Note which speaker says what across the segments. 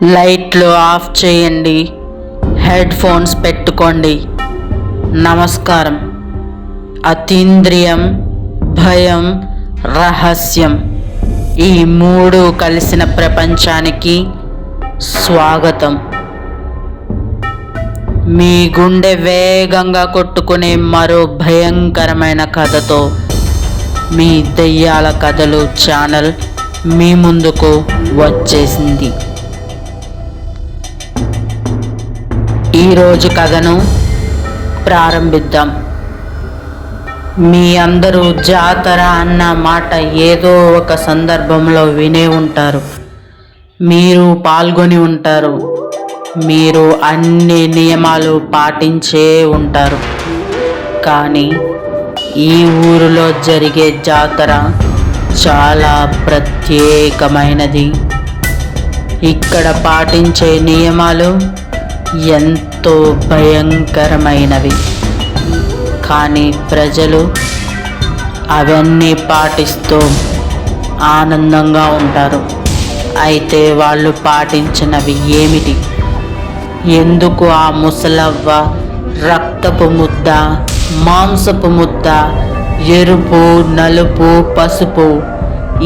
Speaker 1: లైట్లు ఆఫ్ చేయండి, head phones పెట్టుకోండి. నమస్కారం. అతీంద్రియం, భయం, రహస్యం, ఈ మూడు కలిసిన ప్రపంచానికి స్వాగతం. మీ గుండె వేగంగా కొట్టుకునే మరో భయంకరమైన కథతో మీ దెయ్యాల కథలు ఛానల్ మీ ముందుకు వచ్చేసింది. ఈరోజు కథను ప్రారంభిద్దాం. మీ అందరూ జాతర అన్న మాట ఏదో ఒక సందర్భంలో వినే ఉంటారు. మీరు పాల్గొని ఉంటారు. మీరు అన్ని నియమాలు పాటించే ఉంటారు. కానీ ఈ ఊరిలో జరిగే జాతర చాలా ప్రత్యేకమైనది. ఇక్కడ పాటించే నియమాలు ఎంతో భయంకరమైనవి. కానీ ప్రజలు అవన్నీ పాటిస్తూ ఆనందంగా ఉంటారు. అయితే వాళ్ళు పాటించినవి ఏమిటి? ఎందుకు ఆ ముసలవ్వ రక్తపు ముద్ద, మాంసపు ముద్ద, ఎరుపు, నలుపు, పసుపు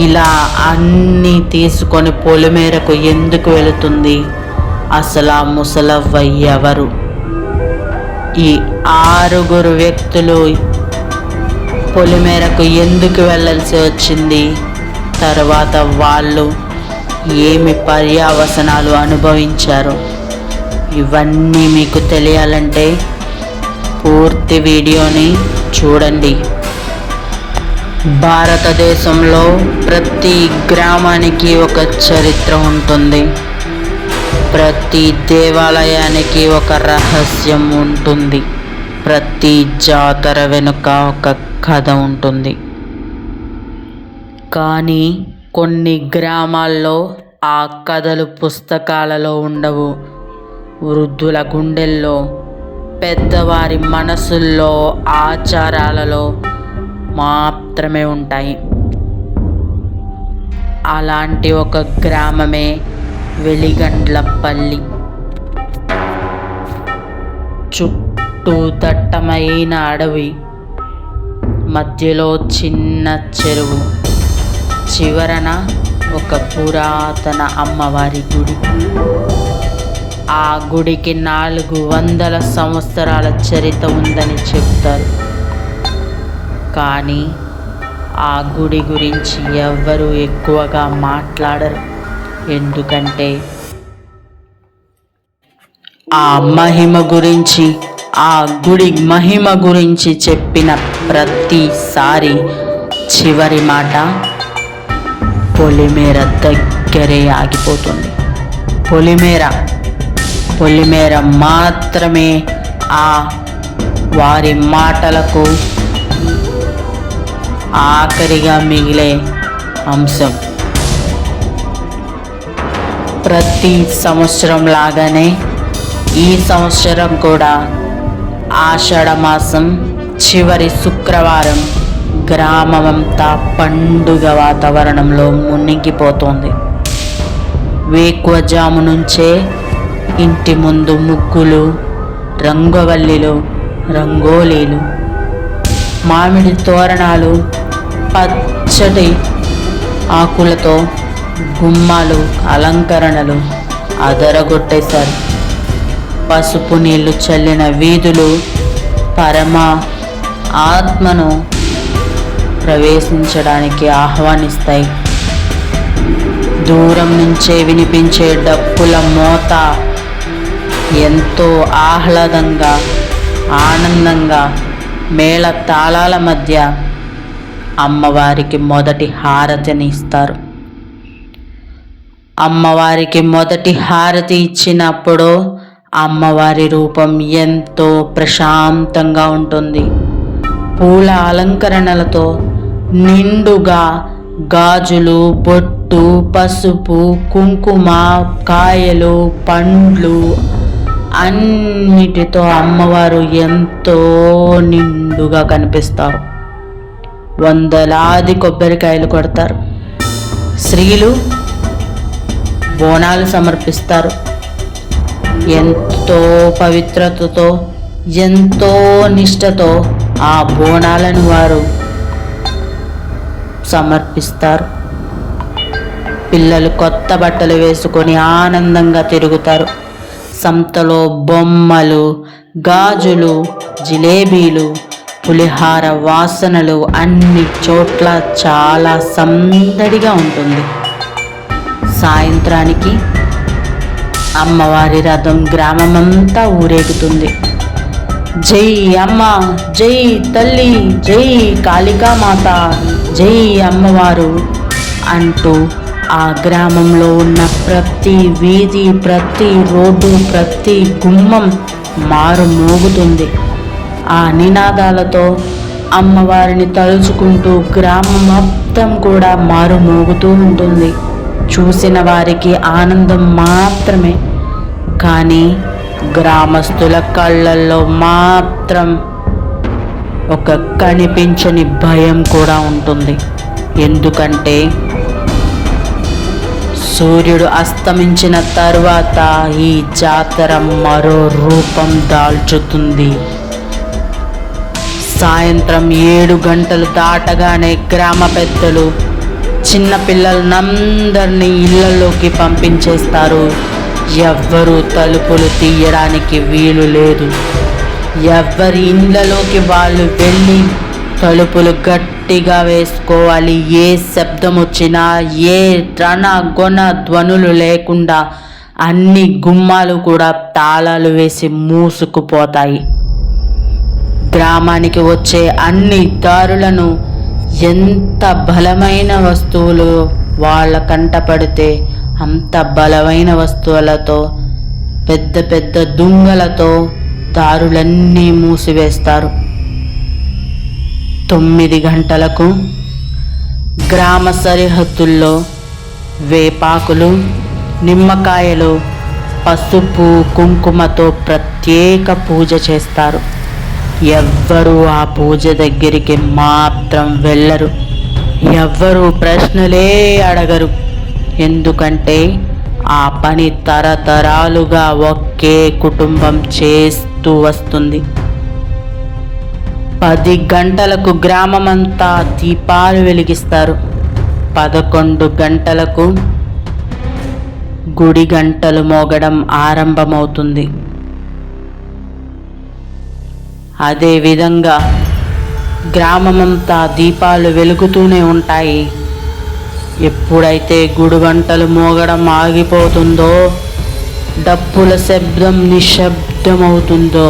Speaker 1: ఇలా అన్నీ తీసుకొని పొలిమేరకు ఎందుకు వెళుతుంది? అసలు ఆ ముసలవ్వ ఎవరు? ఈ 6 వ్యక్తులు పొలిమేరకు ఎందుకు వెళ్ళాల్సి వచ్చింది? తర్వాత వాళ్ళు ఏమి పర్యవసనాలు అనుభవించారు? ఇవన్నీ మీకు తెలియాలంటే పూర్తి వీడియోని చూడండి. భారతదేశంలో ప్రతి గ్రామానికి ఒక చరిత్ర ఉంటుంది. ప్రతి దేవాలయానికి ఒక రహస్యం ఉంటుంది. ప్రతి జాతర వెనుక ఒక కథ ఉంటుంది. కానీ కొన్ని గ్రామాల్లో ఆ కథలు పుస్తకాలలో ఉండవు. వృద్ధుల గుండెల్లో, పెద్దవారి మనసుల్లో, ఆచారాలలో మాత్రమే ఉంటాయి. అలాంటి ఒక గ్రామమే వెలిగండ్లపల్లి. చుట్టూ దట్టమైన అడవి, మధ్యలో చిన్న చెరువు, చివరన ఒక పురాతన అమ్మవారి గుడి. ఆ గుడికి 400 సంవత్సరాల చరిత్ర ఉందని చెప్తారు. కానీ ఆ గుడి గురించి ఎవ్వరూ ఎక్కువగా మాట్లాడరు. ఎందుకంటే ఆ మహిమ గురించి, ఆ గుడి మహిమ గురించి చెప్పిన ప్రతిసారి చివరి మాట పొలిమేర దగ్గరే ఆగిపోతుంది. పొలిమేర మాత్రమే ఆ వారి మాటలకు ఆఖరిగా మిగిలే అంశం. ప్రతి సంవత్సరం లాగానే ఈ సంవత్సరం కూడా ఆషాఢ మాసం చివరి శుక్రవారం గ్రామమంతా పండుగ వాతావరణంలో మునిగిపోతుంది. వేకువజాము నుంచే ఇంటి ముందు ముగ్గులు, రంగవల్లిలు, రంగోలీలు, మామిడి తోరణాలు, పచ్చటి ఆకులతో గుమ్మాలు, అలంకరణలు అదరగొట్టేశారు. పసుపు నీళ్లు చల్లిన వీధులు పరమ ఆత్మను ప్రవేశించడానికి ఆహ్వానిస్తాయి. దూరం నుంచే వినిపించే డప్పుల మోత ఎంతో ఆహ్లాదంగా, ఆనందంగా, మేళ తాళాల మధ్య అమ్మవారికి మొదటి హారతిని ఇస్తారు. అమ్మవారికి మొదటి హారతి ఇచ్చినప్పుడు అమ్మవారి రూపం ఎంతో ప్రశాంతంగా ఉంటుంది. పూల అలంకరణలతో నిండుగా గాజులు, బొట్టు, పసుపు, కుంకుమ, కాయలు, పండ్లు అన్నిటితో అమ్మవారు ఎంతో నిండుగా కనిపిస్తారు. వందలాది కొబ్బరికాయలు కొడతారు. స్త్రీలు బోనాలు సమర్పిస్తారు. ఎంతో పవిత్రతతో, ఎంతో నిష్టతో ఆ బోనాలను వారు సమర్పిస్తారు. పిల్లలు కొత్త బట్టలు వేసుకొని ఆనందంగా తిరుగుతారు. సంతలో బొమ్మలు, గాజులు, జిలేబీలు, పులిహార వాసనలు అన్ని చోట్ల చాలా సందడిగా ఉంటుంది. సాయంత్రానికి అమ్మవారి రథం గ్రామమంతా ఊరేగుతుంది. జై అమ్మ, జై తల్లి, జై కాళికామాత, జై అమ్మవారు అంటూ ఆ గ్రామంలో ఉన్న ప్రతి వీధి, ప్రతి రోడ్డు, ప్రతి గుమ్మం మారుమోగుతుంది. ఆ నినాదాలతో అమ్మవారిని తలుచుకుంటూ గ్రామం మొత్తం కూడా మారుమోగుతూ ఉంటుంది. చూసిన వారికి ఆనందం మాత్రమే, కానీ గ్రామస్తుల కళ్ళల్లో మాత్రం ఒక కనిపించని భయం కూడా ఉంటుంది. ఎందుకంటే సూర్యుడు అస్తమించిన తర్వాత ఈ జాతర మరో రూపం దాల్చుతుంది. సాయంత్రం 7 గంటలు దాటగానే గ్రామ పెద్దలు చిన్న పిల్లలందరినీ ఇళ్లలోకి పంపించేస్తారు. ఎవ్వరూ తలుపులు తీయడానికి వీలు లేదు. ఎవరి ఇళ్లలోకి వాళ్ళు వెళ్ళి తలుపులు గట్టిగా వేసుకోవాలి. ఏ శబ్దం వచ్చినా, ఏ రణ గొన ధ్వనులు లేకుండా అన్ని గుమ్మాలు కూడా తాళాలు వేసి మూసుకుపోతాయి. గ్రామానికి వచ్చే అన్ని దారులను ఎంత బలమైన వస్తువులు వాళ్ళ కంట పడితే అంత బలమైన వస్తువులతో, పెద్ద పెద్ద దుంగలతో దారులన్నీ మూసివేస్తారు. 9 గంటలకు గ్రామ సరిహద్దుల్లో వేపాకులు, నిమ్మకాయలు, పసుపు, కుంకుమతో ప్రత్యేక పూజ చేస్తారు. ఎవ్వరూ ఆ పూజ దగ్గరికి మాత్రం వెళ్ళరు. ఎవ్వరూ ప్రశ్నలే అడగరు. ఎందుకంటే ఆ పని తరతరాలుగా ఒకే కుటుంబం చేస్తూ వస్తుంది. 10 గంటలకు గ్రామమంతా దీపాలు వెలిగిస్తారు. 11 గంటలకు గుడి గంటలు మోగడం ఆరంభమవుతుంది. అదేవిధంగా గ్రామమంతా దీపాలు వెలుగుతూనే ఉంటాయి. ఎప్పుడైతే గుడి గంటలు మోగడం ఆగిపోతుందో, డప్పుల శబ్దం నిశ్శబ్దమవుతుందో,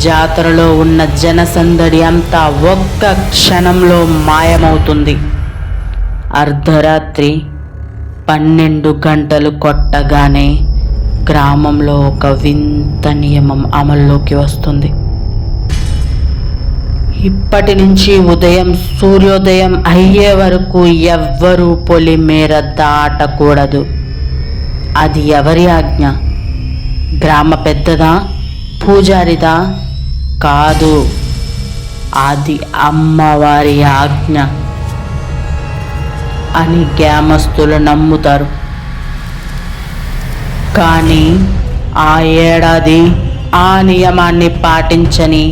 Speaker 1: జాతరలో ఉన్న జనసందడి అంతా ఒక్క క్షణంలో మాయమవుతుంది. అర్ధరాత్రి 12 గంటలు కొట్టగానే గ్రామంలో ఒక వింత నియమం అమల్లోకి వస్తుంది. ఇప్పటి నుంచి సూర్యోదయం అయ్యే వరకు ఎవ్వరూ పొలిమేర దాటకూడదు. అది ఎవరి ఆజ్ఞ? గ్రామ పెద్దదా? పూజారిదా? కాదు, అది అమ్మవారి ఆజ్ఞ అని గ్రామస్తులు నమ్ముతారు. కానీ ఆ ఏడాది ఆ నియమాన్ని పాటించని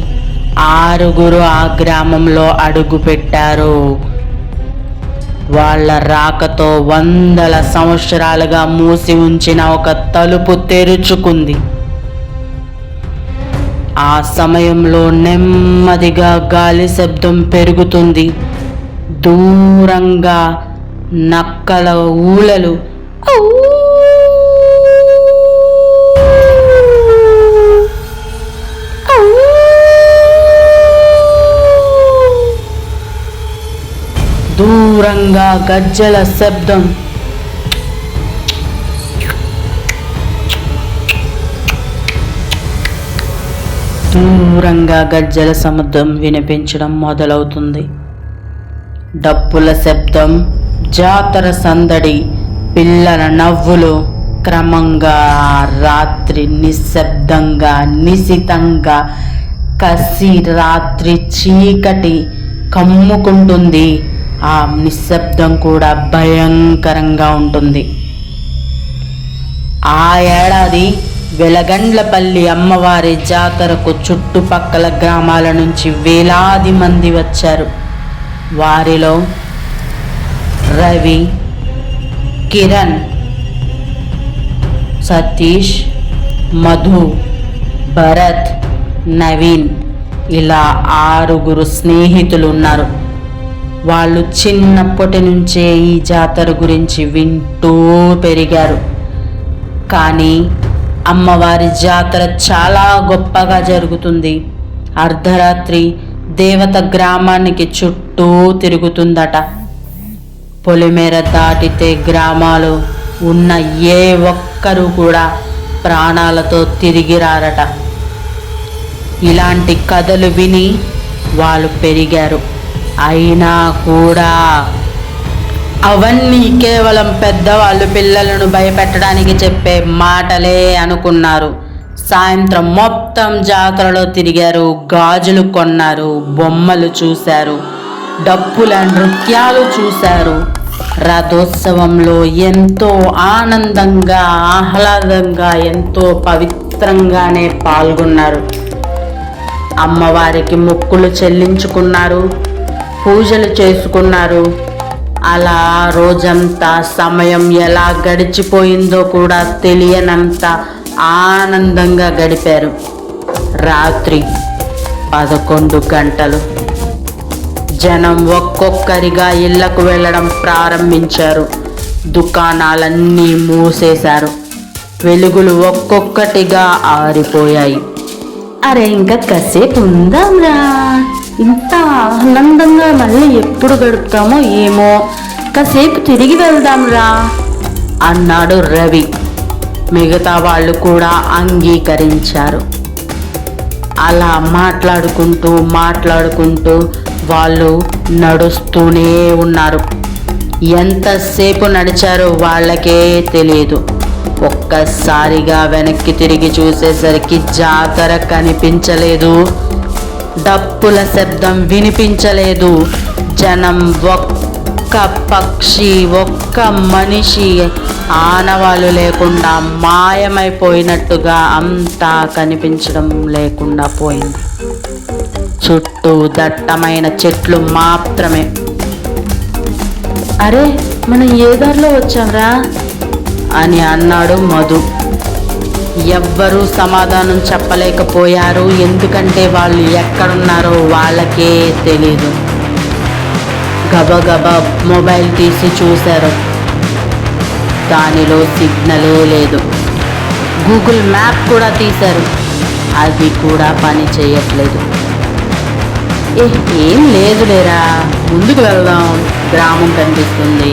Speaker 1: 6 ఆ గ్రామంలో అడుగు పెట్టారు. వాళ్ళ రాకతో వందల సంవత్సరాలుగా మూసి ఉంచిన ఒక తలుపు తెరుచుకుంది. ఆ సమయంలో నెమ్మదిగా గాలి శబ్దం పెరుగుతుంది. దూరంగా నక్కల ఊళలు దూరంగా గజ్జల శబ్దం, దూరంగా గజ్జల శబ్దం వినిపించడం మొదలవుతుంది. డప్పుల శబ్దం, జాతర సందడి, పిల్లల నవ్వులు క్రమంగా రాత్రి నిశ్శబ్దంగా, నిశితంగా కసి రాత్రి చీకటి కమ్ముకుంటుంది. ఆ నిశ్శబ్దం కూడా భయంకరంగా ఉంటుంది. ఆ ఏడాది వెలగండ్లపల్లి అమ్మవారి జాతరకు చుట్టుపక్కల గ్రామాల నుంచి వేలాది మంది వచ్చారు. వారిలో రవి, కిరణ్, సతీష్, మధు, భరత్, నవీన్ ఇలా 6 స్నేహితులు ఉన్నారు. వాళ్ళు చిన్నప్పటి నుంచే ఈ జాతర గురించి వింటూ పెరిగారు. కానీ అమ్మవారి జాతర చాలా గొప్పగా జరుగుతుంది. అర్ధరాత్రి దేవత గ్రామానికి చుట్టూ తిరుగుతుందట. పొలిమేర దాటితే గ్రామాలు ఉన్న ఏ ఒక్కరు కూడా ప్రాణాలతో తిరిగి రారట. ఇలాంటి కథలు విని వాళ్ళు పెరిగారు. అయినా కూడా అవన్నీ కేవలం పెద్దవాళ్ళు పిల్లలను భయపెట్టడానికి చెప్పే మాటలే అనుకున్నారు. సాయంత్రం మొత్తం జాతరలో తిరిగారు, గాజులు కొన్నారు, బొమ్మలు చూశారు, డప్పుల నృత్యాలు చూశారు. రథోత్సవంలో ఎంతో ఆనందంగా, ఆహ్లాదంగా, ఎంతో పవిత్రంగానే పాల్గొన్నారు. అమ్మవారికి మొక్కులు చెల్లించుకున్నారు, పూజలు చేసుకున్నారు. అలా రోజంతా సమయం ఎలా గడిచిపోయిందో కూడా తెలియనంత ఆనందంగా గడిపారు. రాత్రి 11 గంటలు. జనం ఒక్కొక్కరిగా ఇళ్లకు వెళ్ళడం ప్రారంభించారు. దుకాణాలన్నీ మూసేశారు. వెలుగులు ఒక్కొక్కటిగా ఆరిపోయాయి. అరే ఇంకా కాసేపు ఉందాంరా, ఇంత ఆనందంగా మళ్ళీ ఎప్పుడు గడుపుతామో ఏమో, కాసేపు తిరిగి వెళ్దాంరా అన్నాడు రవి. మిగతా వాళ్ళు కూడా అంగీకరించారు. అలా మాట్లాడుకుంటూ వాళ్ళు నడుస్తూనే ఉన్నారు. ఎంతసేపు నడిచారో వాళ్ళకే తెలియదు. ఒక్కసారిగా వెనక్కి తిరిగి చూసేసరికి జాతర కనిపించలేదు, డప్పుల శబ్దం వినిపించలేదు. జనం ఒక్క పక్షి, ఒక్క మనిషి ఆనవాలు లేకుండా మాయమైపోయినట్టుగా అంతా కనిపించడం లేకుండా పోయింది. చుట్టూ దట్టమైన చెట్లు మాత్రమే. అరే మనం ఏ దారిలో వచ్చాంరా అని అన్నాడు మధు. ఎవ్వరూ సమాధానం చెప్పలేకపోయారు. ఎందుకంటే వాళ్ళు ఎక్కడున్నారో వాళ్ళకే తెలీదు. గబగబా మొబైల్ తీసి చూశారు. దానిలో సిగ్నలే లేదు. గూగుల్ మ్యాప్ కూడా తీశారు. అది కూడా పని చేయట్లేదు. ఏం లేదులేరా, ముందుకు వెళ్దాం, గ్రామం కనిపిస్తుంది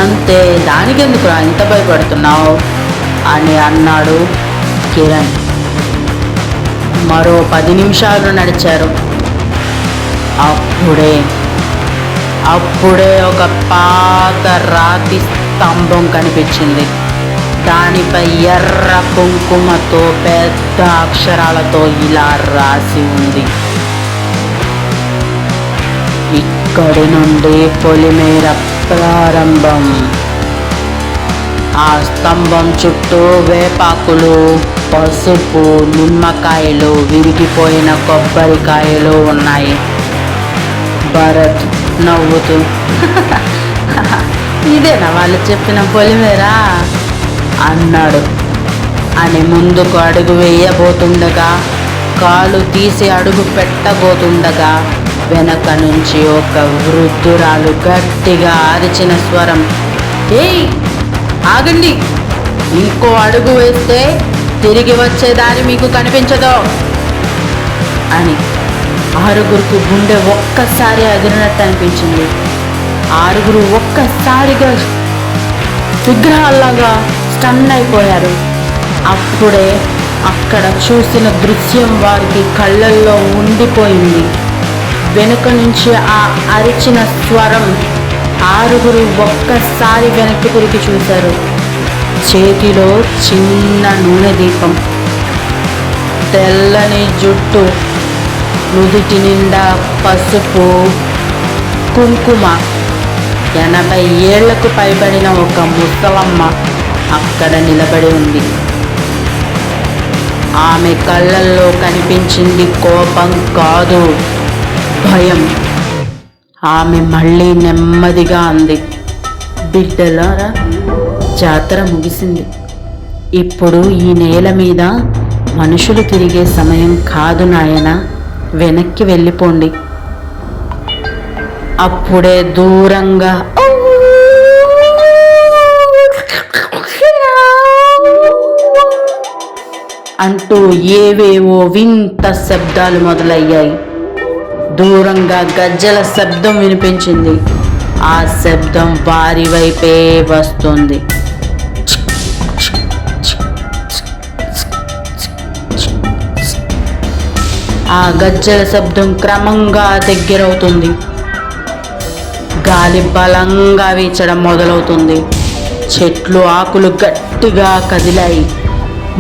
Speaker 1: అంతే, దానికెందుకురా ఇంత భయపడుతున్నావు అని అన్నాడు కిరణ్. మరో 10 నిమిషాలు నడిచారు. అప్పుడే ఒక పాత రాతి స్తంభం కనిపించింది. దానిపై ఎర్ర కుంకుమతో పెద్ద అక్షరాలతో ఇలా రాసి ఉంది: ఇక్కడి నుండి పొలిమేర ప్రారంభం. ఆ స్తంభం చుట్టూ వేపాకులు, పసుపు, నిమ్మకాయలు, విరిగిపోయిన కొబ్బరికాయలు ఉన్నాయి. భరత్ నవ్వుతూ ఇదేనా వాళ్ళు చెప్పిన పొలిమేరా అన్నాడు. అని ముందుకు అడుగు వేయబోతుండగా, కాలు తీసి అడుగు పెట్టబోతుండగా వెనక నుంచి ఒక వృద్ధురాలు గట్టిగా అరిచిన స్వరం: ఏయ్ ఆగండి, ఇంకో అడుగు వేస్తే తిరిగి వచ్చే దారి మీకు కనిపించదో అని. 6గురికి గుండె ఒక్కసారి అదిరినట్టు అనిపించింది. 6గురు ఒక్కసారిగా విగ్రహాల్లాగా స్టన్ అయిపోయారు. అప్పుడే అక్కడ చూసిన దృశ్యం వారికి కళ్ళల్లో ఉండిపోయింది. వెనుక నుంచి ఆ అరిచిన స్వరం 6గురు ఒక్కసారి వెనక్కి తిరిగి చూశారు. చేతిలో చిన్న నూనె దీపం, తెల్లని జుట్టు, నుదుటి నిండా పసుపు కుంకుమ, 80 ఏళ్లకు పైబడిన ఒక ముసలమ్మ అక్కడ నిలబడి ఉంది. ఆమె కళ్ళల్లో కనిపించింది కోపం కాదు, భయం. ఆమె మళ్ళీ నెమ్మదిగా అంది, బిడ్డలారా, జాతర ముగిసింది. ఇప్పుడు ఈ నేల మీద మనుషులు తిరిగే సమయం కాదు నాయనా, వెనక్కి వెళ్ళిపోండి. అప్పుడే దూరంగా అంటూ ఏవేవో వింత శబ్దాలు మొదలయ్యాయి. దూరంగా గజ్జల శబ్దం వినిపించింది. ఆ శబ్దం వారి వైపే వస్తుంది. ఆ గజ్జల శబ్దం క్రమంగా దగ్గరవుతుంది. గాలి బలంగా వీచడం మొదలవుతుంది. చెట్లు ఆకులు గట్టిగా కదిలాయి.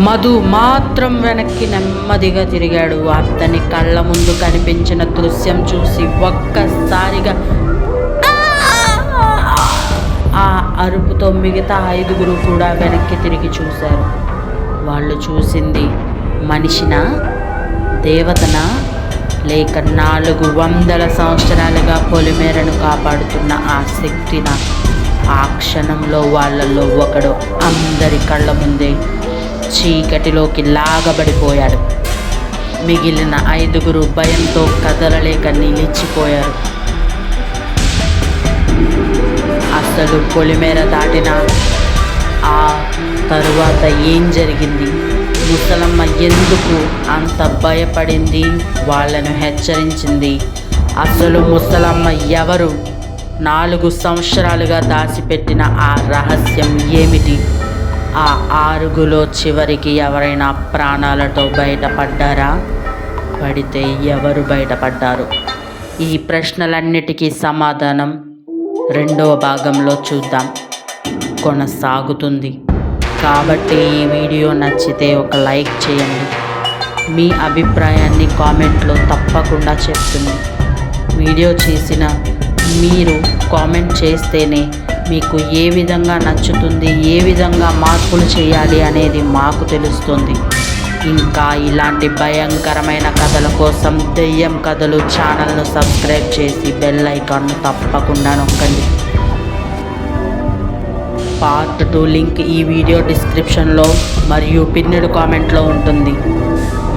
Speaker 1: మధు మాత్రం వెనక్కి నెమ్మదిగా తిరిగాడు. అతని కళ్ళ ముందు కనిపించిన దృశ్యం చూసి ఒక్కసారిగా ఆ అరుపుతో మిగతా 5 కూడా వెనక్కి తిరిగి చూశారు. వాళ్ళు చూసింది మనిషినా, దేవతనా, లేక 400 సంవత్సరాలుగా పొలిమేరను కాపాడుతున్న ఆ శక్తినా? ఆ క్షణంలో వాళ్ళల్లో ఒకడు అందరి కళ్ళ ముందే చీకటిలోకి లాగబడిపోయాడు. మిగిలిన 5 భయంతో కదలలేక నిలిచిపోయారు. అసలు పొలిమేర దాటిన ఆ తరువాత ఏం జరిగింది? ముసలమ్మ ఎందుకు అంత భయపడింది? వాళ్ళను హెచ్చరించింది. అసలు ముసలమ్మ ఎవరు? 4 సంవత్సరాలుగా దాచిపెట్టిన ఆ రహస్యం ఏమిటి? ఆ 6 చివరికి ఎవరైనా ప్రాణాలతో బయటపడ్డారా? పడితే ఎవరు బయటపడ్డారు? ఈ ప్రశ్నలన్నిటికీ సమాధానం 2వ భాగంలో చూద్దాం. కొనసాగుతుంది. కాబట్టి ఈ వీడియో నచ్చితే ఒక లైక్ చేయండి. మీ అభిప్రాయాన్ని కామెంట్లో తప్పకుండా చెప్తుంది. వీడియో చేసిన మీరు కామెంట్ చేస్తేనే మీకు ఏ విధంగా నచ్చుతుంది, ఏ విధంగా మార్పులు చేయాలి అనేది మాకు తెలుస్తుంది. ఇంకా ఇలాంటి భయంకరమైన కథల కోసం దెయ్యం కథలు ఛానల్ను సబ్స్క్రైబ్ చేసి బెల్ ఐకాన్ను తప్పకుండా నొక్కండి. పార్ట్ 2 లింక్ ఈ వీడియో డిస్క్రిప్షన్లో మరియు పిన్నెడ్ కామెంట్లో ఉంటుంది.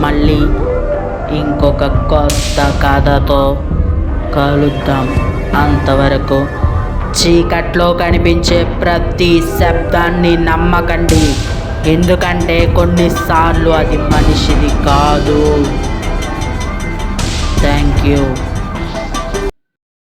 Speaker 1: మళ్ళీ ఇంకొక కొత్త కథతో కలుద్దాం. అంతవరకు చీకట్లో కనిపించే ప్రతి శబ్దాన్ని నమ్మకండి, ఎందుకంటే కొన్నిసార్లు అది మనిషిది కాదు. Thank you.